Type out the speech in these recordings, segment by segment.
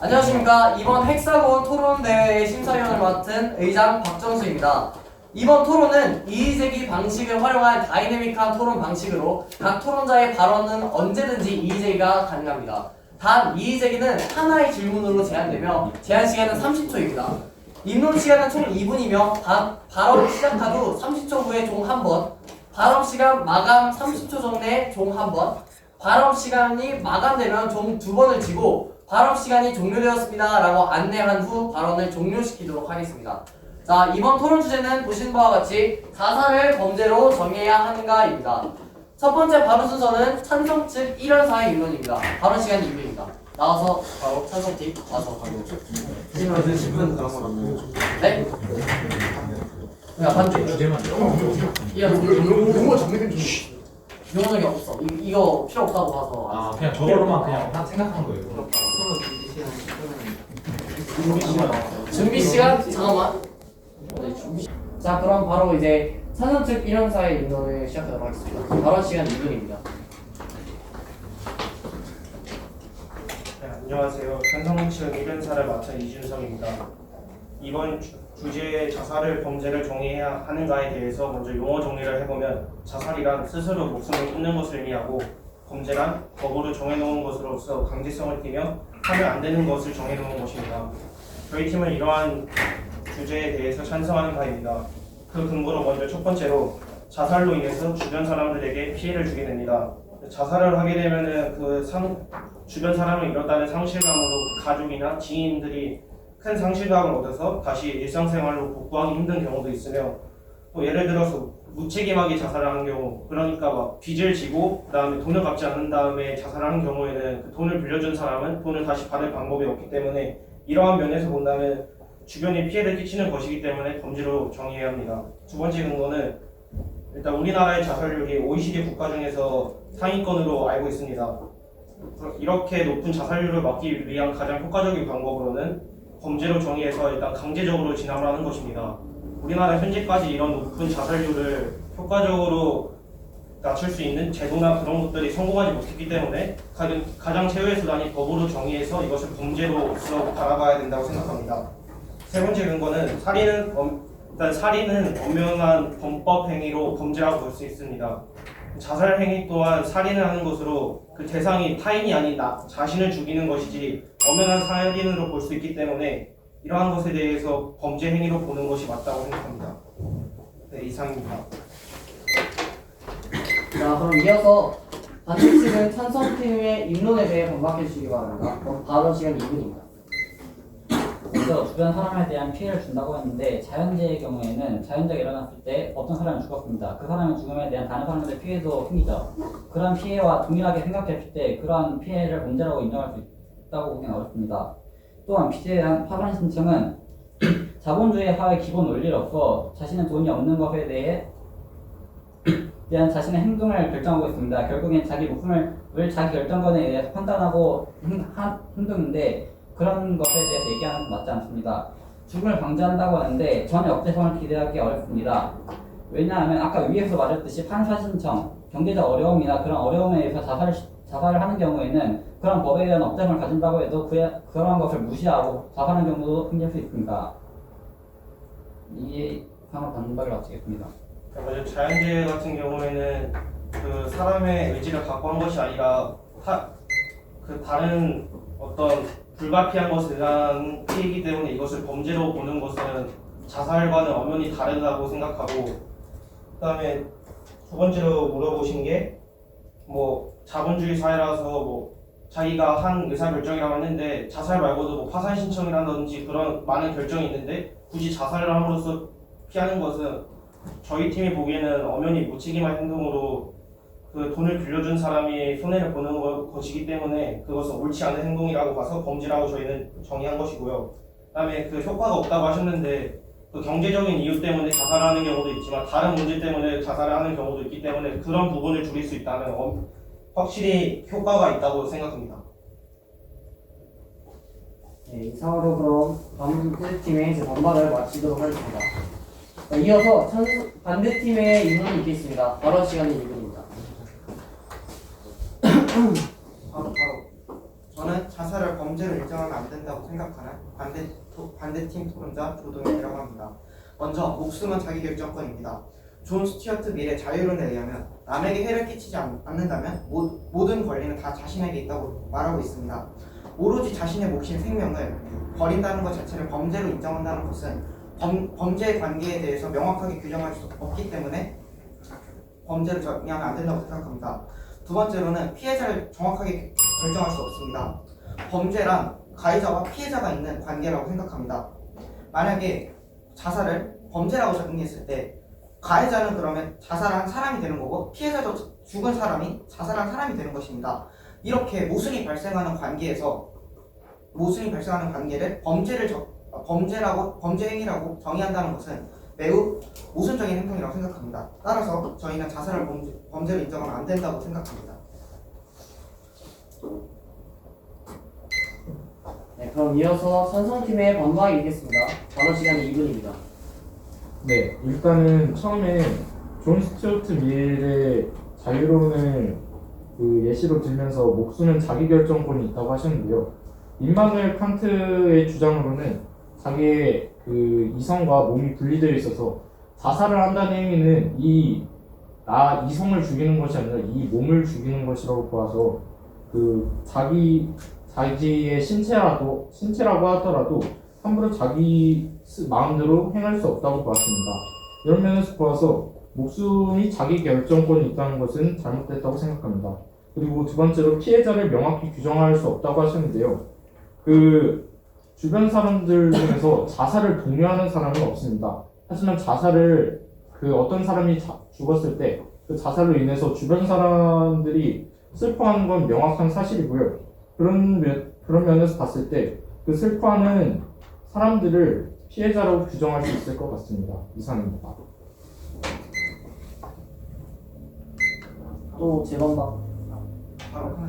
안녕하십니까. 이번 헥사곤 토론대회의 심사위원을 맡은 의장 박정수입니다. 이번 토론은 이의제기 방식을 활용한 다이내믹한 토론 방식으로 각 토론자의 발언은 언제든지 이의제기가 가능합니다. 단 이의제기는 하나의 질문으로 제한되며 제한시간은 30초입니다. 입론 시간은 총 2분이며 발언을 시작한 후 30초 후에 총 1번, 발언 시간 마감 30초 전에 총 1번, 발언 시간이 마감되면 총 2번을 치고 발언 시간이 종료되었습니다 라고 안내한 후 발언을 종료시키도록 하겠습니다. 자, 이번 토론 주제는 보신 바와 같이 자살을 범죄로 정해야 하는가입니다. 첫 번째 발언 순서는 찬성 측 1연사의 입론입니다. 발언 시간 2분입니다. 나와서 바로 찬성 팀 와서 바로 10분 남았네. 네? 야, 반대. 용어 정리된 좀. 용어적이 없어. 이거 필요 없다고 봐서. 아 그냥 저거로만 그냥 딱 생각한 거예요. 준비 시간? 잠깐만. 네, 준비. 자, 그럼 바로 이제 찬성 측 1연사의 입론을 시작하도록 하겠습니다. 발언 시간 2분입니다. 네, 안녕하세요. 찬성층 1연사를 맡은 이준성입니다. 이번 주제의 자살을 범죄를 정의해야 하는가에 대해서 먼저 용어 정리를 해보면 자살이란 스스로 목숨을 끊는 것을 의미하고 범죄란 법으로 정해놓은 것으로서 강제성을 띠며 하면 안 되는 것을 정해놓은 것입니다. 저희 팀은 이러한 주제에 대해서 찬성하는 바입니다. 그 근거로 먼저 첫 번째로 자살로 인해서 주변 사람들에게 피해를 주게 됩니다. 자살을 하게 되면은 주변 사람을 잃었다는 상실감으로 가족이나 지인들이 큰 상실감을 얻어서 다시 일상생활로 복구하기 힘든 경우도 있으며 또 예를 들어서 무책임하게 자살을 하는 경우, 그러니까 막 빚을 지고 그다음에 돈을 갚지 않은 다음에 자살을 하는 경우에는 그 돈을 빌려준 사람은 돈을 다시 받을 방법이 없기 때문에 이러한 면에서 본다면 주변에 피해를 끼치는 것이기 때문에 범죄로 정의해야 합니다. 두 번째 근거는 일단 우리나라의 자살률이 OECD 국가 중에서 상위권으로 알고 있습니다. 이렇게 높은 자살률을 막기 위한 가장 효과적인 방법으로는 범죄로 정의해서 일단 강제적으로 진압을 하는 것입니다. 우리나라 현재까지 이런 높은 자살률을 효과적으로 낮출 수 있는 제도나 그런 것들이 성공하지 못했기 때문에 가장 최후의 수단이 법으로 정의해서 이것을 범죄로서 바라봐야 된다고 생각합니다. 세 번째 근거는 살인은 엄연한 범법 행위로 범죄라고 볼 수 있습니다. 자살 행위 또한 살인을 하는 것으로 그 대상이 타인이 아닌 나 자신을 죽이는 것이지 엄연한 살인으로 볼 수 있기 때문에 이러한 것에 대해서 범죄 행위로 보는 것이 맞다고 생각합니다. 네, 이상입니다. 자, 그럼 이어서 반대 측은 찬성팀의 입론에 대해 반박해 주시기 바랍니다. 그럼 발언 시간 2분입니다. 먼저 주변 사람에 대한 피해를 준다고 했는데 자연재해의 경우에는 자연재해가 일어났을 때 어떤 사람이 죽었습니다. 그 사람의 죽음에 대한 다른 사람들의 피해도 생기죠. 그런 피해와 동일하게 생각했을 때 그러한 피해를 범죄라고 인정할 수 있다고 보기는 어렵습니다. 또한 빚에 대한 파산 신청은 자본주의 사회의 기본 원리로서 자신의 돈이 없는 것에 대한 자신의 행동을 결정하고 있습니다. 결국엔 자기 목숨을 자기 결정권에 의해서 판단하고 한 행동인데 그런 것에 대해서 얘기하는 건 맞지 않습니다. 죽음을 방지한다고 하는데 전혀 억제성을 기대하기 어렵습니다. 왜냐하면 아까 위에서 말했듯이 판사 신청, 경제적 어려움이나 그런 어려움에 의해서 자살을 하는 경우에는 그런 법에 대한 억제성을 가진다고 해도 그러한 것을 무시하고 자살하는 경우도 생길 수 있습니다. 이 상황 반박을 마치겠습니다. 먼저 자연재해 같은 경우에는 그 사람의 의지를 갖고 한 것이 아니라 다른 어떤 불가피한 것에 대한 피해이기 때문에 이것을 범죄로 보는 것은 자살과는 엄연히 다르다고 생각하고, 그 다음에 두 번째로 물어보신 게 뭐 자본주의 사회라서 뭐 자기가 한 의사결정이라고 했는데 자살 말고도 뭐 파산 신청이라든지 그런 많은 결정이 있는데 굳이 자살을 함으로써 피하는 것은 저희 팀이 보기에는 엄연히 무책임한 행동으로 그 돈을 빌려준 사람이 손해를 보는 것이기 때문에 그것은 옳지 않은 행동이라고 봐서 범죄라고 저희는 정의한 것이고요. 그다음에 그 효과가 없다고 하셨는데 그 경제적인 이유 때문에 자살하는 경우도 있지만 다른 문제 때문에 자살을 하는 경우도 있기 때문에 그런 부분을 줄일 수 있다면 확실히 효과가 있다고 생각합니다. 네, 이상으로 그럼 반대팀의 반박을 마치도록 하겠습니다. 자, 이어서 반대팀의 입론이 있겠습니다. 발언 시간이 2분입니다. 바로 저는 자살을 범죄로 결정하면 안 된다고 생각하는 반대팀 토론자 조동현이라고 합니다. 먼저 목숨은 자기결정권입니다. 존 스튜어트 밀의 자유론에 의하면 남에게 해를 끼치지 않는다면 모든 권리는 다 자신에게 있다고 말하고 있습니다. 오로지 자신의 몫인 생명을 버린다는 것 자체를 범죄로 인정한다는 것은 범죄의 관계에 대해서 명확하게 규정할 수 없기 때문에 범죄를 정의하면 안 된다고 생각합니다. 두 번째로는 피해자를 정확하게 결정할 수 없습니다. 범죄란 가해자와 피해자가 있는 관계라고 생각합니다. 만약에 자살을 범죄라고 정의했을 때 가해자는 그러면 자살한 사람이 되는 거고 피해자도 죽은 사람이 자살한 사람이 되는 것입니다. 이렇게 모순이 발생하는 관계를 범죄 행위라고 정의한다는 것은 매우 모순적인 행동이라고 생각합니다. 따라서 저희는 자살을 범죄로 인정하면 안 된다고 생각합니다. 네, 그럼 이어서 선성팀의 번박이 있겠습니다. 발언 시간이 2분입니다. 네, 일단은 처음에 존 스튜어트 밀의 자유론을 예시로 들면서 목숨은 자기결정권이 있다고 하셨는데요. 임마누엘 칸트의 주장으로는 자기의 이성과 몸이 분리되어 있어서 자살을 한다는 행위는 이성을 죽이는 것이 아니라 이 몸을 죽이는 것이라고 보아서 자기의 신체라고 하더라도 함부로 자기 마음대로 행할 수 없다고 보았습니다. 이런 면에서 보아서 목숨이 자기 결정권이 있다는 것은 잘못됐다고 생각합니다. 그리고 두 번째로 피해자를 명확히 규정할 수 없다고 하셨는데요. 주변 사람들 중에서 자살을 독려하는 사람은 없습니다. 하지만 자살을 어떤 사람이 죽었을 때 그 자살로 인해서 주변 사람들이 슬퍼하는 건 명확한 사실이고요. 그런 면에서 봤을 때 그 슬퍼하는 사람들을 피해자라고 규정할 수 있을 것 같습니다. 이상입니다. 또 재번박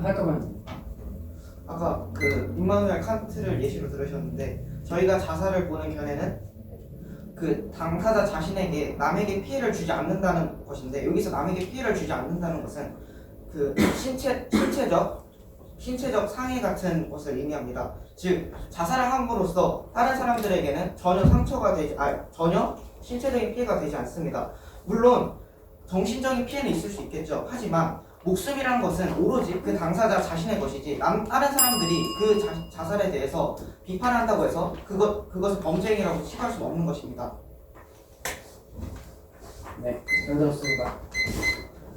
할 거면 아까 임마누엘 칸트를 예시로 들으셨는데 저희가 자살을 보는 견해는 당사자 자신에게 남에게 피해를 주지 않는다는 것인데 여기서 남에게 피해를 주지 않는다는 것은 신체적 상해 같은 것을 의미합니다. 즉 자살을 함으로써 다른 사람들에게는 전혀 신체적인 피해가 되지 않습니다. 물론 정신적인 피해는 있을 수 있겠죠. 하지만 목숨이라는 것은 오로지 그 당사자 자신의 것이지 다른 사람들이 그 자살에 대해서 비판한다고 해서 그것을 범죄행위라고 취급할 수는 없는 것입니다. 네, 잘 들었습니다.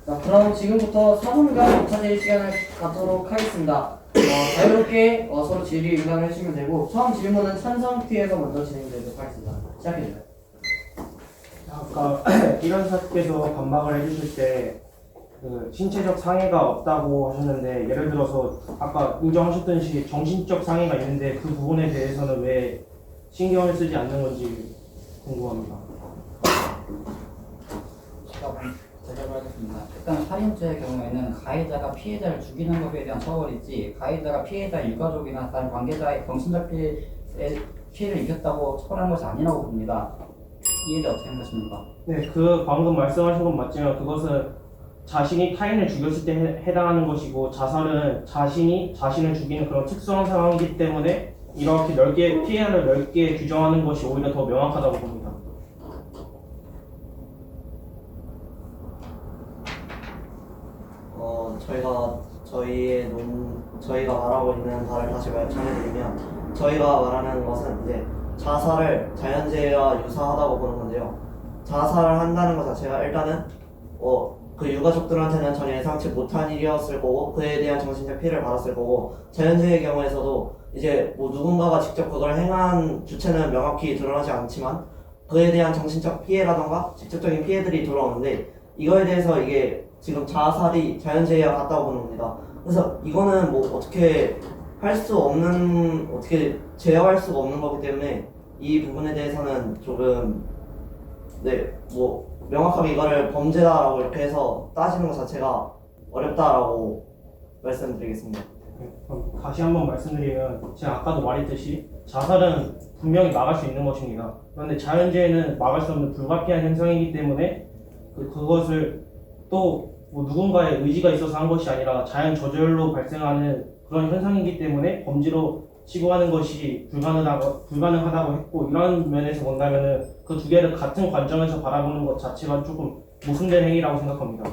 자, 그럼 지금부터 4분간 5차 제일 시간을 갖도록 하겠습니다. 자유롭게 서로 질의 응답을 해주시면 되고 처음 질문은 찬성팀에서 먼저 진행되도록 하겠습니다. 시작해주세요. 아까 이런사께서 반박을 해주실 때 신체적 상해가 없다고 하셨는데 예를 들어서 아까 인정하셨듯이 정신적 상해가 있는데 그 부분에 대해서는 왜 신경을 쓰지 않는 건지 궁금합니다. 대답하겠습니다. 일단 살인죄의 경우에는 가해자가 피해자를 죽이는 것에 대한 처벌이지 가해자가 피해자 유가족이나 다른 관계자의 정신적 피해를 입혔다고 처벌하는 것이 아니라고 봅니다. 이에 대해 어떻게 생각하십니까? 네, 방금 말씀하신 건 맞지만 그것은 자신이 타인을 죽였을 때 해당하는 것이고 자살은 자신이 자신을 죽이는 그런 특수한 상황이기 때문에 이렇게 피해를 넓게 규정하는 것이 오히려 더 명확하다고 봅니다. 저희가 말하고 있는 바를 다시 전해드리면 저희가 말하는 것은 이제 자살을 자연재해와 유사하다고 보는 건데요. 자살을 한다는 것 자체가 일단은 그 유가족들한테는 전혀 예상치 못한 일이었을 거고 그에 대한 정신적 피해를 받았을 거고 자연재해의 경우에서도 이제 누군가가 직접 그걸 행한 주체는 명확히 드러나지 않지만 그에 대한 정신적 피해라던가 직접적인 피해들이 돌아오는데 이거에 대해서 이게 지금 자살이 자연재해와 같다고 보는 겁니다. 그래서 이거는 어떻게 제어할 수가 없는 거기 때문에 이 부분에 대해서는 조금 명확하게 이거를 범죄다라고 이렇게 해서 따지는 것 자체가 어렵다라고 말씀드리겠습니다. 그럼 다시 한번 말씀드리면 제가 아까도 말했듯이 자살은 분명히 막을 수 있는 것입니다. 그런데 자연재해는 막을 수 없는 불가피한 현상이기 때문에 그것을 또 누군가의 의지가 있어서 한 것이 아니라 자연 저절로 발생하는 그런 현상이기 때문에 범죄로 시도하는 것이 불가능하다고 했고, 이런 면에서 본다면은 그 두 개를 같은 관점에서 바라보는 것 자체가 조금 모순된 행위라고 생각합니다.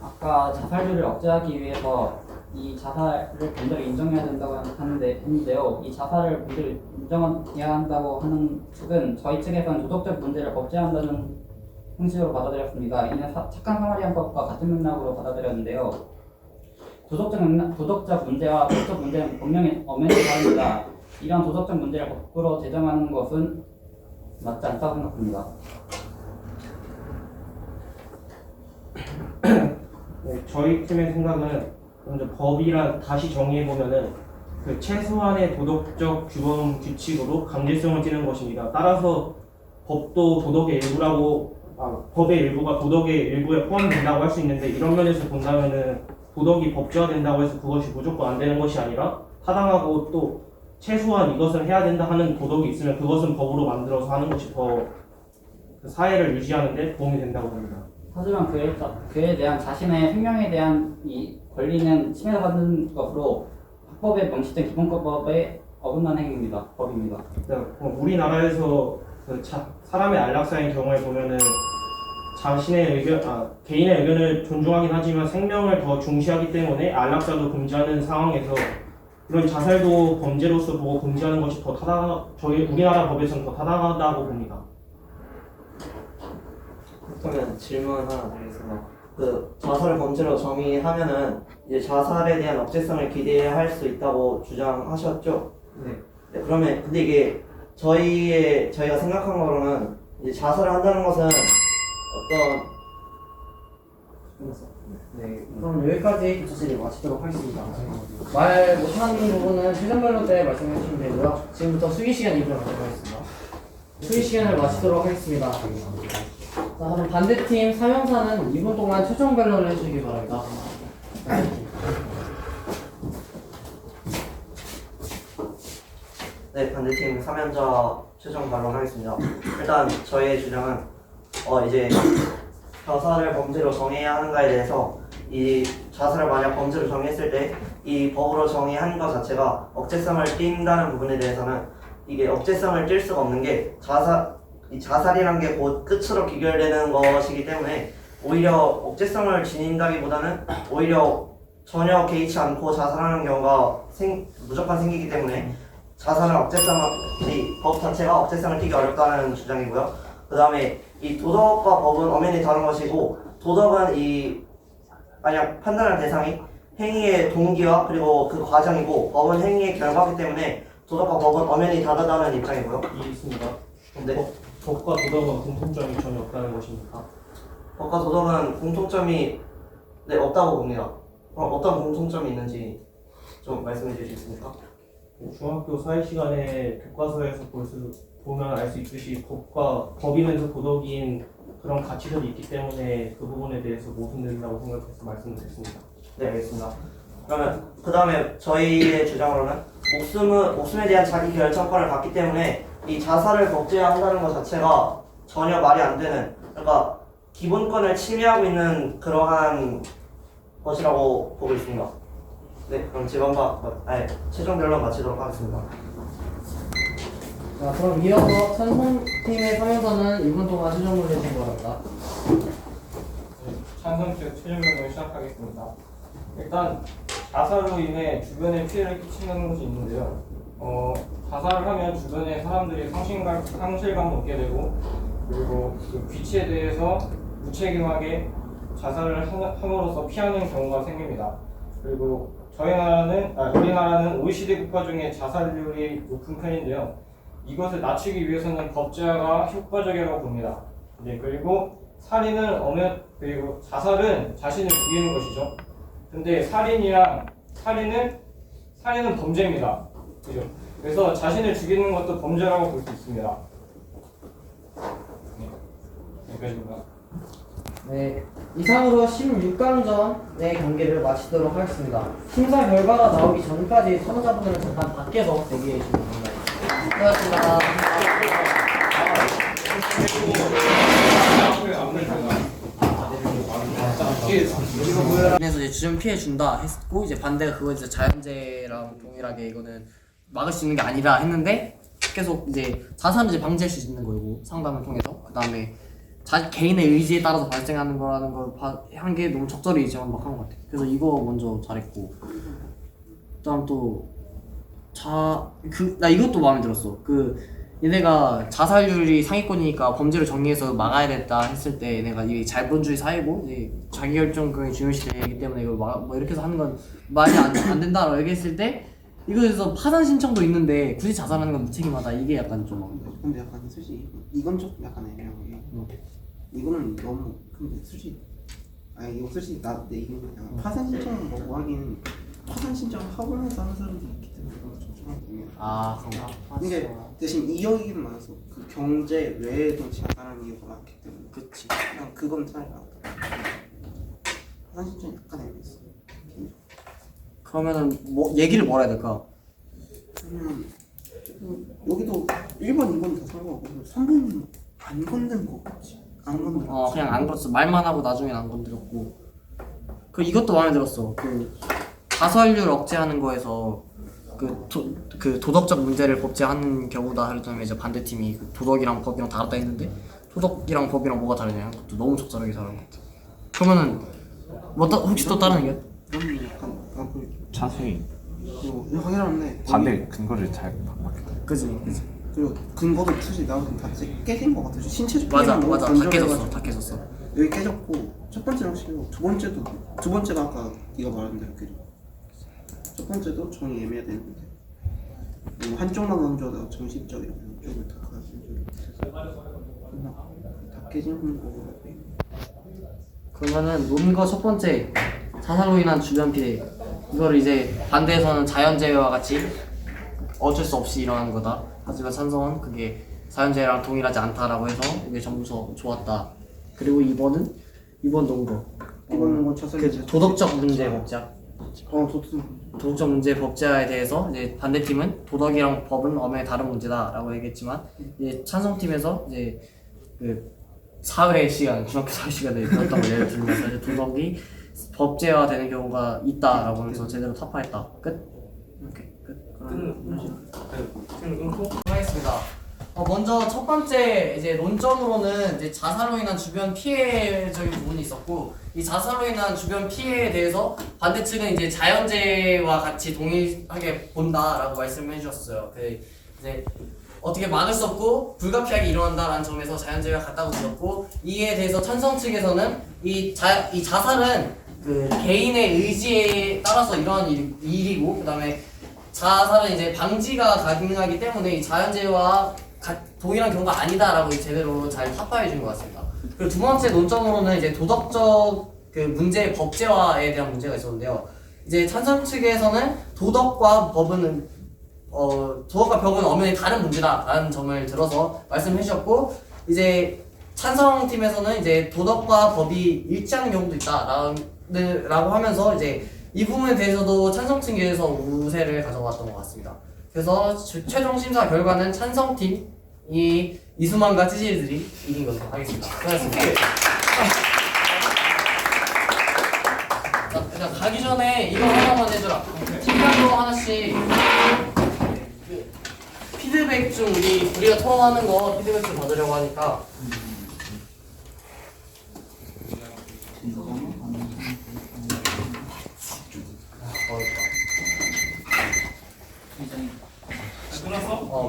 아까 자살률을 억제하기 위해서 이 자살을 범죄로 인정해야 된다고 했는데요. 이 자살을 범죄로 인정해야 한다고 하는 측은 저희 측에서는 도덕적 문제를 억제한다는 형식으로 받아들였습니다. 이는 착한 사마리안법과 같은 맥락으로 받아들였는데요. 도덕적 문제와 법적 문제는 분명히 엄연히 다릅니다. 이런 도덕적 문제를 거꾸로 제정하는 것은 맞지 않다고 생각합니다. 네, 저희 팀의 생각은 먼저 법이란 다시 정의해 보면은 그 최소한의 도덕적 규범 규칙으로 강제성을 띠는 것입니다. 따라서 법도 도덕의 일부라고 법의 일부가 도덕의 일부에 포함된다고 할 수 있는데, 이런 면에서 본다면은 도덕이 법제화된다고 해서 그것이 무조건 안 되는 것이 아니라 타당하고 또 최소한 이것을 해야 된다 하는 도덕이 있으면 그것은 법으로 만들어서 하는 것이 더 그 사회를 유지하는 데 도움이 된다고 봅니다. 하지만 그에 대한 자신의 생명에 대한 이 권리는 침해받는 것으로 합법에 명시된 기본법에 어긋난 행위입니다. 법입니다. 우리나라에서 그 사람의 안락사인 경우에 보면은 개인의 의견을 존중하긴 하지만 생명을 더 중시하기 때문에 안락사도 금지하는 상황에서 이런 자살도 범죄로서 보고 금지하는 것이 저희 우리나라 법에서는 더 타당하다고 봅니다. 그러면 질문 하나 드리겠습니다. 그 자살을 범죄로 정의하면은 이제 자살에 대한 억제성을 기대할 수 있다고 주장하셨죠? 네. 그러면 근데 이게 저희가 생각한 거로는 이제 자살을 한다는 것은 네, 그럼 여기까지 교차실을 마치도록 하겠습니다. 말 못하는 부분은 최종별로 때 말씀해 주시면 되고요. 지금부터 수기 시간 이후로 가도록 하겠습니다. 수기 시간을 마치도록 하겠습니다. 자, 그럼 반대팀 3형사는 2분 동안 최종 변론을 해주시기 바랍니다. 네, 반대팀 3연자 최종 반론하겠습니다. 일단 저희의 주장은 이제 자살을 범죄로 정해야 하는가에 대해서 이 자살을 만약 범죄로 정했을 때 이 법으로 정의한 것 자체가 억제성을 띈다는 부분에 대해서는 이게 억제성을 띌 수가 없는 게 자살이란 게 곧 끝으로 귀결되는 것이기 때문에 오히려 억제성을 지닌다기보다는 오히려 전혀 개의치 않고 자살하는 경우가 무조건 생기기 때문에 자살은 법 자체가 억제성을 띠기 어렵다는 주장이고요. 그 다음에 이 도덕과 법은 엄연히 다른 것이고, 도덕은 만약 판단할 대상이 행위의 동기와 그리고 그 과정이고, 법은 행위의 결과이기 때문에 도덕과 법은 엄연히 다르다는 입장이고요. 있습니다. 네. 법과 도덕은 공통점이 전혀 없다는 것입니까? 법과 도덕은 공통점이 없다고 봅니다. 어떤 공통점이 있는지 좀 말씀해 주실 수 있습니까? 중학교 사회 시간에 교과서에서 보면 알 수 있듯이 법이면서 도덕인 그런 가치들이 있기 때문에 그 부분에 대해서 모순된다고 생각해서 말씀드렸습니다. 네, 알겠습니다. 그러면 그 다음에 저희의 주장으로는 목숨에 대한 자기 결정권을 갖기 때문에 이 자살을 법제화한다는 것 자체가 전혀 말이 안 되는, 그러니까 기본권을 침해하고 있는 그러한 것이라고 보고 있습니다. 네, 그럼 최종 변론 마치도록 하겠습니다. 자, 그럼 이어서 찬성팀의 3형사는 2분 동안 최종을 해주시기 바랍니다. 찬성 측 최종 변론을 시작하겠습니다. 일단 자살로 인해 주변에 피해를 끼치는 것이 있는데요. 자살을 하면 주변에 사람들이 상실감을 얻게 되고, 그리고 그 귀치에 대해서 무책임하게 자살을 함으로써 피하는 경우가 생깁니다. 그리고 우리나라는 OECD 국가 중에 자살률이 높은 편인데요. 이것을 낮추기 위해서는 법제화가 효과적이라고 봅니다. 네, 그리고 그리고 자살은 자신을 죽이는 것이죠. 근데 살인은 범죄입니다. 그죠? 그래서 자신을 죽이는 것도 범죄라고 볼 수 있습니다. 네, 여기까지입니다. 네, 이상으로 16강전의 경기를 마치도록 하겠습니다. 심사 결과가 나오기 전까지 참가자분들은 잠깐 밖에서 대기해 주시기 바랍니다. 수고하셨습니다. 그래서 이제 주전 피해 준다 했고 이제 반대가 그거 이제 자연재해랑 동일하게 이거는 막을 수 있는 게 아니라 했는데 계속 이제 자살을 이제 방지할 수 있는 거고 상담을 통해서 그다음에 개인의 의지에 따라서 발생하는 거라는 걸 한 게 너무 적절히 이제 막 한 것 같아. 그래서 이거 먼저 잘했고 그다음 나 이것도 마음에 들었어. 얘네가 자살률이 상위권이니까 범죄를 정리해서 막아야 됐다 했을 때 얘네가 이게 자본주의 사회고 이제 자기결정권이 중요시되기 때문에 이걸 뭐 이렇게 해서 하는 건 말이 안 된다라고 얘기했을 때 이거에서 파산 신청도 있는데 굳이 자살하는 건 무책임하다 이게 약간 좀 근데 약간 솔직히 이건 좀 약간 애매한 게 이거는 너무 근데 솔직히 이거 솔직히 내 이거 그냥 파산 신청 뭐 하긴 파산 신청 하고 나서 하는 사람도 있기 때문에 좀 애매해. 그런가? 근데 대신 이역이 많아서 그 경제 외에도 자살하는 이유가 많기 때문에 그치. 그냥 그건 차이가 파산 신청 약간 애매했어. 그러면은 뭐 얘기를 뭐라 해야 될까? 그러면 여기도 1번, 2번 다 상관없고 3번은 안 건든 거 같지? 안 건든 거 그냥 안 건드렸어. 말만 하고 나중엔 안 건드렸고 이것도 마음에 들었어. 자살률 억제하는 거에서 도덕적 문제를 법제하는 경우다 하려면 이제 반대팀이 도덕이랑 법이랑 다르다 했는데 도덕이랑 법이랑 뭐가 다르냐 그것도 너무 적절하게 잘한 것 같아. 그러면은 혹시 또 다른 의견? 그런 약간 자세히 확인하는데 반대 근거를 잘 봤기 때문에 그지. 그리고 근거도 솔직히 나오긴 다 깨진 거 같아. 신체적 피해가 맞아. 너무 다 건조해가지고 깨졌어. 여기 깨졌고 첫 번째랑 실로 두 번째가 아까 네가 말한 대로 깨졌고 첫 번째도 정이 애매해야 되는데 한쪽만 건조하다가 정신적이랑 한쪽을 다 가진 다 깨진 거. 그러면은 논거 첫 번째 자살로 인한 주변 피해 이걸 이제 반대에서는 자연재해와 같이 어쩔 수 없이 일어나는 거다. 하지만 찬성은 그게 자연재해랑 동일하지 않다라고 해서 이게 전부 좋았다. 그리고 2번 논거 이거는 뭐 자살 도덕적 문제 법제. 좋습니다. 도덕적 문제 법제화에 대해서 이제 반대팀은 도덕이랑 법은 엄연히 다른 문제다라고 얘기했지만 이제 찬성팀에서 이제 사회 시간 중학교 사회 시간에 배웠던 걸 예를 들면서 이제 도덕이 법제화되는 경우가 있다라고 하면서 제대로 타파했다. 끝. 이렇게 끝. 하겠습니다. 먼저 첫 번째 이제 논점으로는 이제 자살로 인한 주변 피해적인 부분이 있었고 이 자살로 인한 주변 피해에 대해서 반대 측은 이제 자연재해와 같이 동일하게 본다라고 말씀해 주셨어요. 이제 어떻게 막을 수 없고 불가피하게 일어난다라는 점에서 자연재해와 같다고 들었고 이에 대해서 찬성 측에서는 이 자살은 개인의 의지에 따라서 일어나는 일이고 그다음에 자살은 이제 방지가 가능하기 때문에 이 자연재해와 동일한 경우가 아니다라고 제대로 잘 타파해 준 것 같습니다. 그리고 두 번째 논점으로는 이제 도덕적 문제 법제화에 대한 문제가 있었는데요. 이제 찬성 측에서는 도덕과 법은 엄연히 다른 문제다라는 점을 들어서 말씀해 주셨고 이제 찬성팀에서는 이제 도덕과 법이 일치하는 경우도 있다라고 하면서 이제 이 부분에 대해서도 찬성 측에서 우세를 가져왔던 것 같습니다. 그래서 최종 심사 결과는 찬성팀이 이수만과 찌질들이 이긴 것으로 하겠습니다. 수고하셨습니다. 일단 가기 전에 이거 하나만 해주라. 팀별로 하나씩 피드백 좀 우리가 토론하는 거 피드백 좀 받으려고 하니까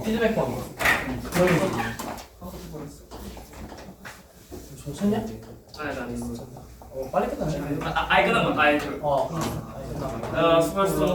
피드백 좀 천천히 해? 아니 안 했어. 빨리 끝나네. 아예 끝난 거. 아예 끝난 거. 수고했어.